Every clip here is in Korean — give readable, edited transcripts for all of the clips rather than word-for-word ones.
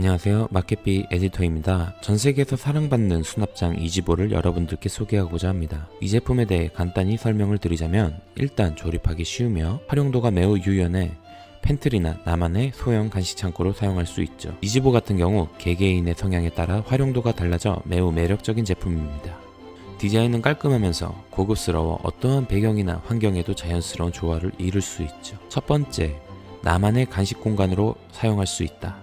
안녕하세요, 마켓비 에디터입니다. 전세계에서 사랑받는 수납장 이지보를 여러분들께 소개하고자 합니다. 이 제품에 대해 간단히 설명을 드리자면, 일단 조립하기 쉬우며 활용도가 매우 유연해 팬트리나 나만의 소형 간식 창고로 사용할 수 있죠. 이지보 같은 경우 개개인의 성향에 따라 활용도가 달라져 매우 매력적인 제품입니다. 디자인은 깔끔하면서 고급스러워 어떠한 배경이나 환경에도 자연스러운 조화를 이룰 수 있죠. 첫 번째, 나만의 간식 공간으로 사용할 수 있다.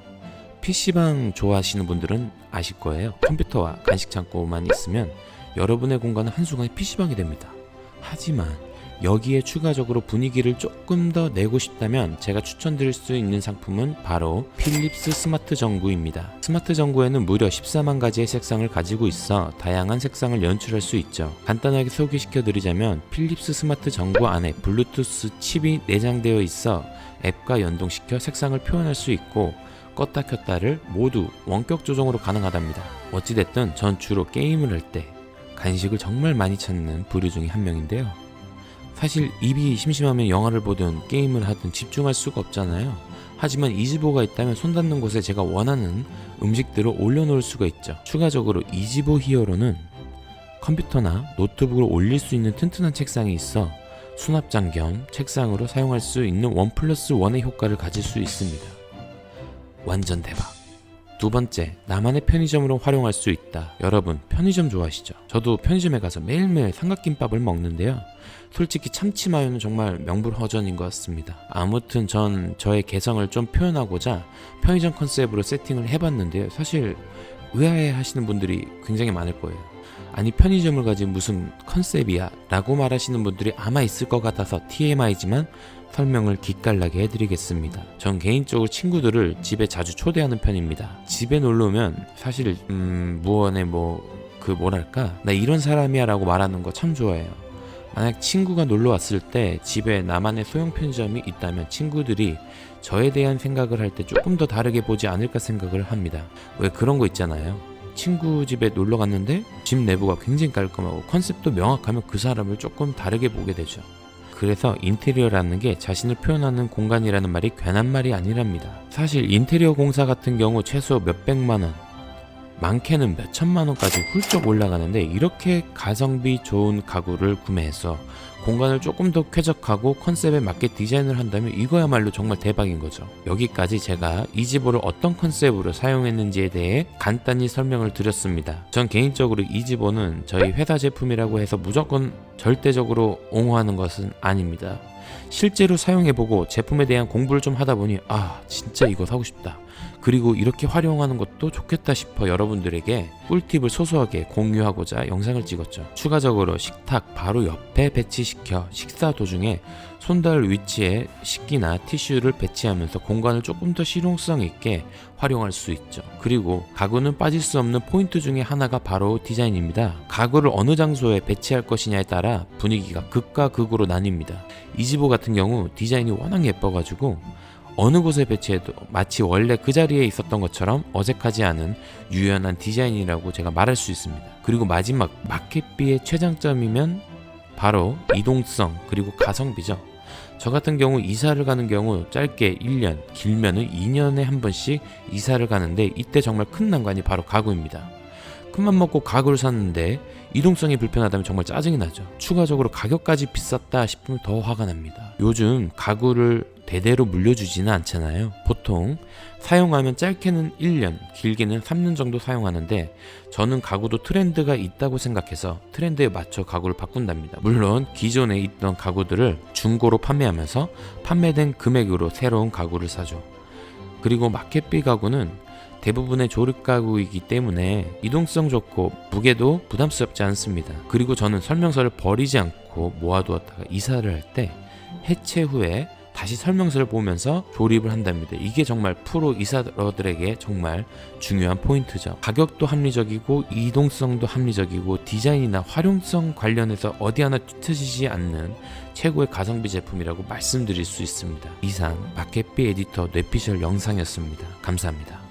PC방 좋아하시는 분들은 아실 거예요. 컴퓨터와 간식 창고만 있으면 여러분의 공간은 한순간에 PC방이 됩니다. 하지만 여기에 추가적으로 분위기를 조금 더 내고 싶다면 제가 추천드릴 수 있는 상품은 바로 필립스 스마트 전구입니다. 스마트 전구에는 무려 14만 가지의 색상을 가지고 있어 다양한 색상을 연출할 수 있죠. 간단하게 소개시켜 드리자면, 필립스 스마트 전구 안에 블루투스 칩이 내장되어 있어 앱과 연동시켜 색상을 표현할 수 있고, 껐다 켰다를 모두 원격 조정으로 가능하답니다. 어찌됐든 전 주로 게임을 할 때 간식을 정말 많이 찾는 부류 중에 한 명인데요. 사실 입이 심심하면 영화를 보든 게임을 하든 집중할 수가 없잖아요. 하지만 이지보가 있다면 손 닿는 곳에 제가 원하는 음식들을 올려놓을 수가 있죠. 추가적으로 이지보 히어로는 컴퓨터나 노트북을 올릴 수 있는 튼튼한 책상이 있어 수납장 겸 책상으로 사용할 수 있는 1+1의 효과를 가질 수 있습니다. 완전 대박. 두 번째, 나만의 편의점으로 활용할 수 있다. 여러분, 편의점 좋아하시죠? 저도 편의점에 가서 매일매일 삼각김밥을 먹는데요. 솔직히 참치마요는 정말 명불허전인 것 같습니다. 아무튼 전 저의 개성을 좀 표현하고자 편의점 컨셉으로 세팅을 해봤는데요. 사실 의아해 하시는 분들이 굉장히 많을 거예요. 아니, 편의점을 가진 무슨 컨셉이야? 라고 말하시는 분들이 아마 있을 것 같아서 TMI지만 설명을 기깔나게 해드리겠습니다. 전 개인적으로 친구들을 집에 자주 초대하는 편입니다. 집에 놀러오면 사실 무언의 뭐랄까, 나 이런 사람이야 라고 말하는 거 참 좋아해요. 만약 친구가 놀러 왔을 때 집에 나만의 소형 편의점이 있다면 친구들이 저에 대한 생각을 할 때 조금 더 다르게 보지 않을까 생각을 합니다. 왜 그런 거 있잖아요. 친구 집에 놀러 갔는데 집 내부가 굉장히 깔끔하고 컨셉도 명확하면 그 사람을 조금 다르게 보게 되죠. 그래서 인테리어라는 게 자신을 표현하는 공간이라는 말이 괜한 말이 아니랍니다. 사실 인테리어 공사 같은 경우 최소 몇백만원, 많게는 몇천만원까지 훌쩍 올라가는데, 이렇게 가성비 좋은 가구를 구매해서 공간을 조금 더 쾌적하고 컨셉에 맞게 디자인을 한다면 이거야말로 정말 대박인 거죠. 여기까지 제가 이지보를 어떤 컨셉으로 사용했는지에 대해 간단히 설명을 드렸습니다. 전 개인적으로 이지보는 저희 회사 제품이라고 해서 무조건 절대적으로 옹호하는 것은 아닙니다. 실제로 사용해보고 제품에 대한 공부를 좀 하다보니 진짜 이거 사고 싶다, 그리고 이렇게 활용하는 것도 좋겠다 싶어 여러분들에게 꿀팁을 소소하게 공유하고자 영상을 찍었죠. 추가적으로 식탁 바로 옆에 배치시켜 식사 도중에 손닿을 위치에 식기나 티슈를 배치하면서 공간을 조금 더 실용성 있게 활용할 수 있죠. 그리고 가구는 빠질 수 없는 포인트 중에 하나가 바로 디자인입니다. 가구를 어느 장소에 배치할 것이냐에 따라 분위기가 극과 극으로 나뉩니다. 이지보 같은 경우 디자인이 워낙 예뻐가지고 어느 곳에 배치해도 마치 원래 그 자리에 있었던 것처럼 어색하지 않은 유연한 디자인이라고 제가 말할 수 있습니다. 그리고 마지막, 마켓비의 최장점이면 바로 이동성 그리고 가성비죠. 저 같은 경우 이사를 가는 경우 짧게 1년, 길면은 2년에 한 번씩 이사를 가는데, 이때 정말 큰 난관이 바로 가구입니다. 큰맘 먹고 가구를 샀는데 이동성이 불편하다면 정말 짜증이 나죠. 추가적으로 가격까지 비쌌다 싶으면 더 화가 납니다. 요즘 가구를 대대로 물려주지는 않잖아요. 보통 사용하면 짧게는 1년, 길게는 3년 정도 사용하는데, 저는 가구도 트렌드가 있다고 생각해서 트렌드에 맞춰 가구를 바꾼답니다. 물론 기존에 있던 가구들을 중고로 판매하면서 판매된 금액으로 새로운 가구를 사죠. 그리고 마켓비 가구는 대부분의 조립 가구이기 때문에 이동성 좋고 무게도 부담스럽지 않습니다. 그리고 저는 설명서를 버리지 않고 모아두었다가 이사를 할 때 해체 후에 다시 설명서를 보면서 조립을 한답니다. 이게 정말 프로 이사러들에게 정말 중요한 포인트죠. 가격도 합리적이고 이동성도 합리적이고 디자인이나 활용성 관련해서 어디 하나 뒤처지지 않는 최고의 가성비 제품이라고 말씀드릴 수 있습니다. 이상 마켓비 에디터 뇌피셜 영상이었습니다. 감사합니다.